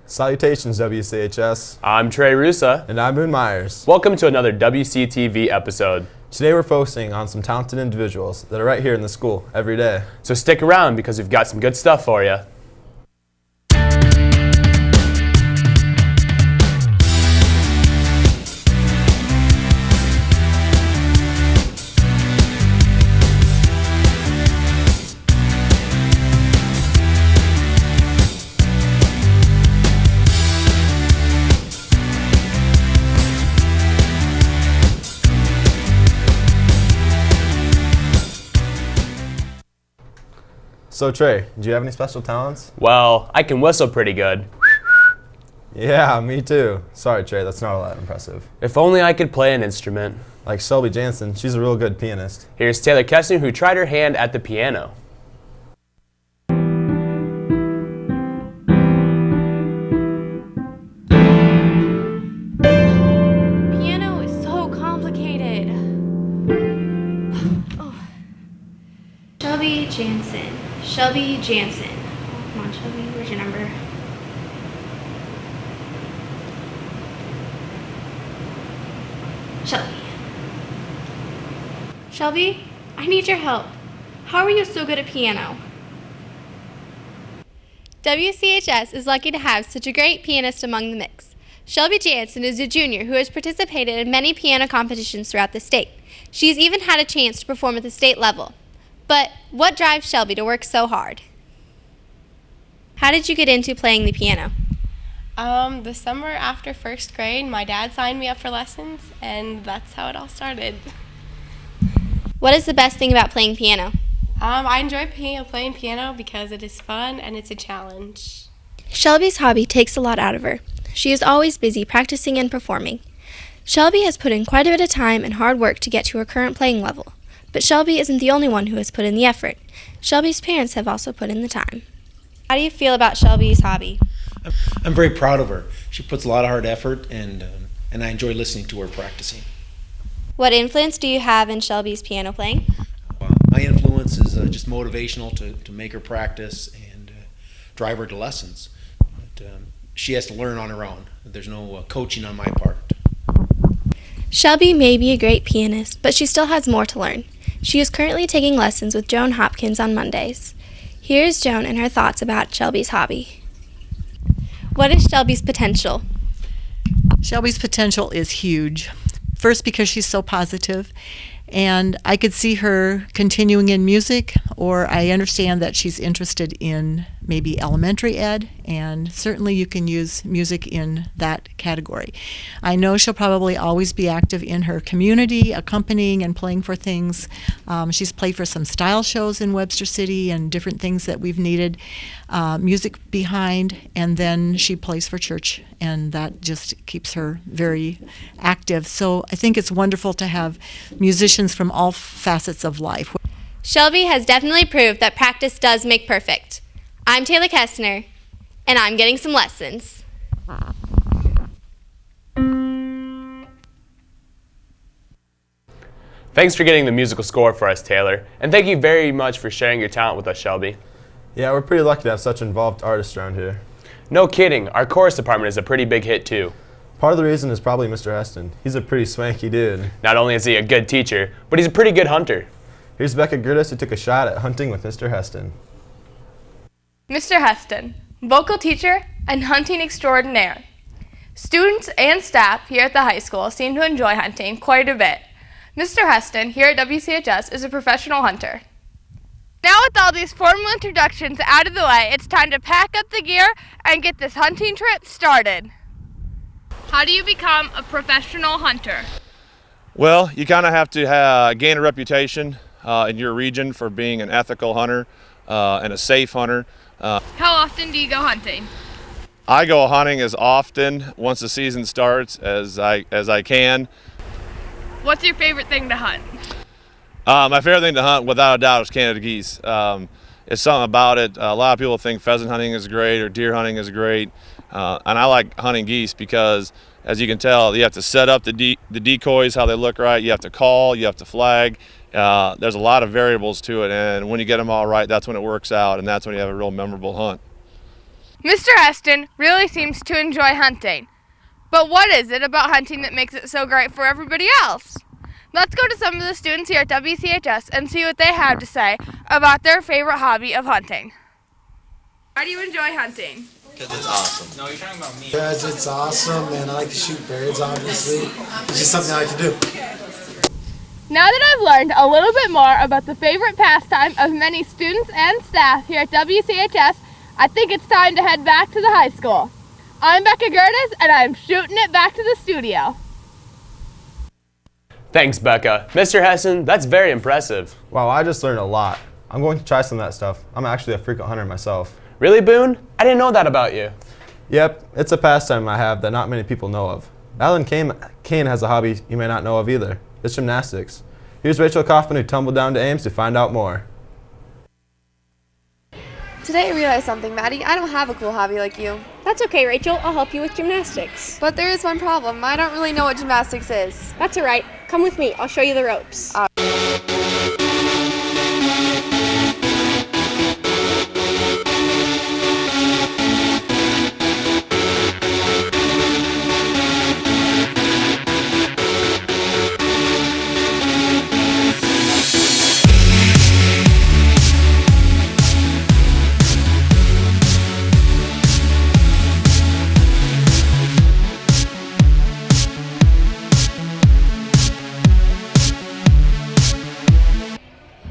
Salutations, WCHS. I'm Trey Russa. And I'm Boone Myers. Welcome to another Wctv episode. Today we're focusing on some talented individuals that are right here in the school every day. So stick around because we've got some good stuff for you. So Trey, do you have any special talents? Well, I can whistle pretty good. Yeah, me too. Sorry Trey, that's not all that impressive. If only I could play an instrument. Like Shelby Jansen, she's a real good pianist. Here's Taylor Kessner, who tried her hand at the piano. Piano is so complicated. Oh. Shelby Jansen. Shelby Jansen. Come on, Shelby, where's your number? Shelby. Shelby, I need your help. How are you so good at piano? WCHS is lucky to have such a great pianist among the mix. Shelby Jansen is a junior who has participated in many piano competitions throughout the state. She's even had a chance to perform at the state level. But what drives Shelby to work so hard? How did you get into playing the piano? The summer after first grade, my dad signed me up for lessons, and that's how it all started. What is the best thing about playing piano? I enjoy playing piano because it is fun and it's a challenge. Shelby's hobby takes a lot out of her. She is always busy practicing and performing. Shelby has put in quite a bit of time and hard work to get to her current playing level. But Shelby isn't the only one who has put in the effort. Shelby's parents have also put in the time. How do you feel about Shelby's hobby? I'm very proud of her. She puts a lot of hard effort, and I enjoy listening to her practicing. What influence do you have in Shelby's piano playing? My influence is just motivational to make her practice and drive her to lessons. But she has to learn on her own. There's no coaching on my part. Shelby may be a great pianist, but she still has more to learn. She is currently taking lessons with Joan Hopkins on Mondays. Here's Joan and her thoughts about Shelby's hobby. What is Shelby's potential? Shelby's potential is huge. First, because she's so positive, and I could see her continuing in music, or I understand that she's interested in maybe elementary ed, and certainly you can use music in that category. I know she'll probably always be active in her community, accompanying and playing for things. She's played for some style shows in Webster City and different things that we've needed music behind, and then she plays for church, and that just keeps her very active. So I think it's wonderful to have musicians from all facets of life. Shelby has definitely proved that practice does make perfect. I'm Taylor Kessner, and I'm getting some lessons. Thanks for getting the musical score for us, Taylor. And thank you very much for sharing your talent with us, Shelby. Yeah, we're pretty lucky to have such involved artists around here. No kidding, our chorus department is a pretty big hit too. Part of the reason is probably Mr. Heston. He's a pretty swanky dude. Not only is he a good teacher, but he's a pretty good hunter. Here's Becca Gerdes, who took a shot at hunting with Mr. Heston. Mr. Heston, vocal teacher and hunting extraordinaire. Students and staff here at the high school seem to enjoy hunting quite a bit. Mr. Heston here at WCHS is a professional hunter. Now with all these formal introductions out of the way, it's time to pack up the gear and get this hunting trip started. How do you become a professional hunter? Well, you kind of have to gain a reputation in your region for being an ethical hunter and a safe hunter. How often do you go hunting? I go hunting as often once the season starts as I can. What's your favorite thing to hunt? My favorite thing to hunt, without a doubt, is Canada geese. It's something about it. A lot of people think pheasant hunting is great or deer hunting is great, and I like hunting geese because, as you can tell, you have to set up the decoys how they look right. You have to call, you have to flag. There's a lot of variables to it, and when you get them all right, that's when it works out, and that's when you have a real memorable hunt. Mr. Heston really seems to enjoy hunting. But what is it about hunting that makes it so great for everybody else? Let's go to some of the students here at WCHS and see what they have to say about their favorite hobby of hunting. Why do you enjoy hunting? Because it's awesome. No, you're talking about me. Because it's awesome, and I like to shoot birds, obviously. It's just something I like to do. Now that I've learned a little bit more about the favorite pastime of many students and staff here at WCHS, I think it's time to head back to the high school. I'm Becca Gerdes, and I'm shooting it back to the studio. Thanks, Becca. Mr. Heston, that's very impressive. Wow, I just learned a lot. I'm going to try some of that stuff. I'm actually a frequent hunter myself. Really, Boone? I didn't know that about you. Yep, it's a pastime I have that not many people know of. Alan Kane has a hobby you may not know of either. It's gymnastics. Here's Rachel Kaufman, who tumbled down to Ames to find out more. Today I realized something, Maddie. I don't have a cool hobby like you. That's okay, Rachel. I'll help you with gymnastics. But there is one problem. I don't really know what gymnastics is. That's all right. Come with me. I'll show you the ropes.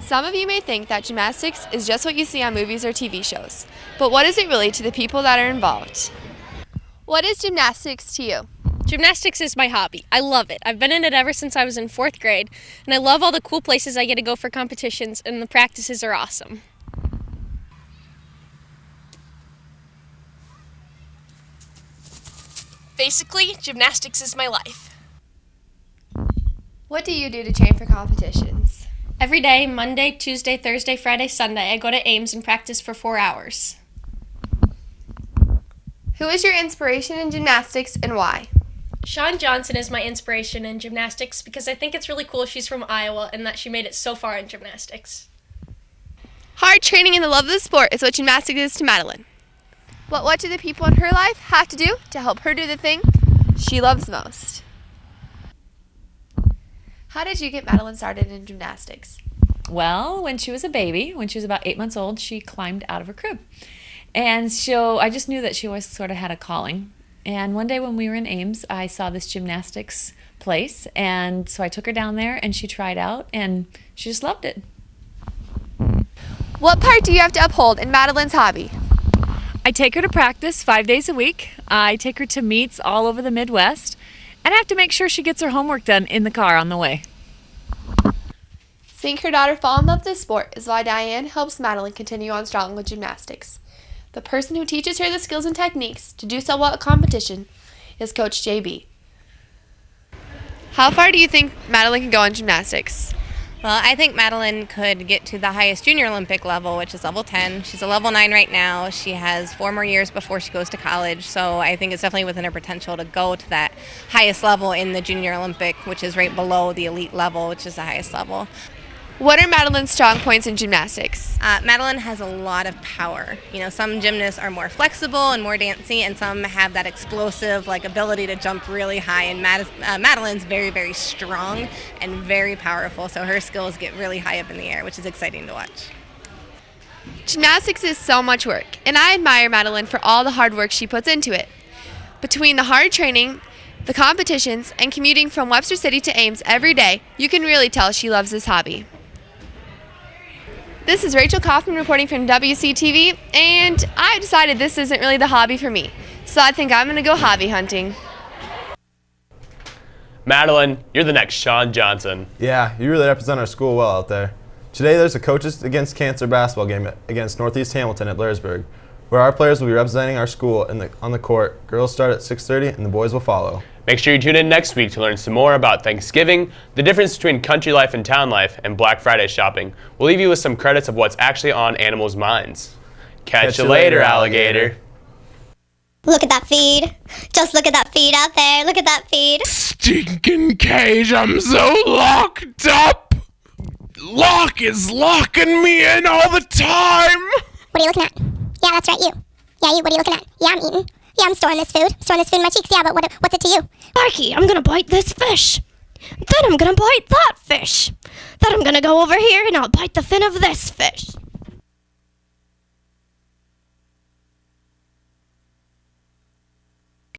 Some of you may think that gymnastics is just what you see on movies or TV shows. But what is it really to the people that are involved? What is gymnastics to you? Gymnastics is my hobby. I love it. I've been in it ever since I was in 4th grade, and I love all the cool places I get to go for competitions, and the practices are awesome. Basically, gymnastics is my life. What do you do to train for competitions? Every day, Monday, Tuesday, Thursday, Friday, Sunday, I go to Ames and practice for 4 hours. Who is your inspiration in gymnastics and why? Shelby Jansen is my inspiration in gymnastics because I think it's really cool she's from Iowa and that she made it so far in gymnastics. Hard training and the love of the sport is what gymnastics is to Madeline. But what do the people in her life have to do to help her do the thing she loves most? How did you get Madeline started in gymnastics? Well, when she was a baby, when she was about 8 months old, she climbed out of her crib. And so I just knew that she always sort of had a calling. And one day when we were in Ames, I saw this gymnastics place. And so I took her down there and she tried out and she just loved it. What part do you have to uphold in Madeline's hobby? I take her to practice 5 days a week. I take her to meets all over the Midwest. And I have to make sure she gets her homework done in the car on the way. Seeing her daughter fall in love with this sport is why Diane helps Madeline continue on strong with gymnastics. The person who teaches her the skills and techniques to do so well at competition is Coach JB. How far do you think Madeline can go in gymnastics? Well, I think Madeline could get to the highest junior Olympic level, which is level 10. She's a level 9 right now. She has 4 more years before she goes to college, so I think it's definitely within her potential to go to that highest level in the junior Olympic, which is right below the elite level, which is the highest level. What are Madeline's strong points in gymnastics? Madeline has a lot of power. You know, some gymnasts are more flexible and more dancey, and some have that explosive ability to jump really high. And Madeline's very, very strong and very powerful, so her skills get really high up in the air, which is exciting to watch. Gymnastics is so much work, and I admire Madeline for all the hard work she puts into it. Between the hard training, the competitions, and commuting from Webster City to Ames every day, you can really tell she loves this hobby. This is Rachel Kaufman reporting from Wctv, and I've decided this isn't really the hobby for me, so I think I'm going to go hobby hunting. Madeline, you're the next Shelby Jansen. Yeah, you really represent our school well out there. Today there's a Coaches Against Cancer basketball game against Northeast Hamilton at Blairsburg, where our players will be representing our school on the court. Girls start at 6:30 and the boys will follow. Make sure you tune in next week to learn some more about Thanksgiving, the difference between country life and town life, and Black Friday shopping. We'll leave you with some credits of what's actually on animals' minds. Catch you later, alligator. Look at that feed. Just look at that feed out there. Look at that feed. Stinking cage, I'm so locked up. Lock is locking me in all the time. What are you looking at? Yeah, that's right, you. Yeah, what are you looking at? Yeah, I'm eating. Yeah, I'm storing this food. Storing this food in my cheeks. Yeah, but what's it to you? Sparky, I'm gonna bite this fish. Then I'm gonna bite that fish. Then I'm gonna go over here and I'll bite the fin of this fish.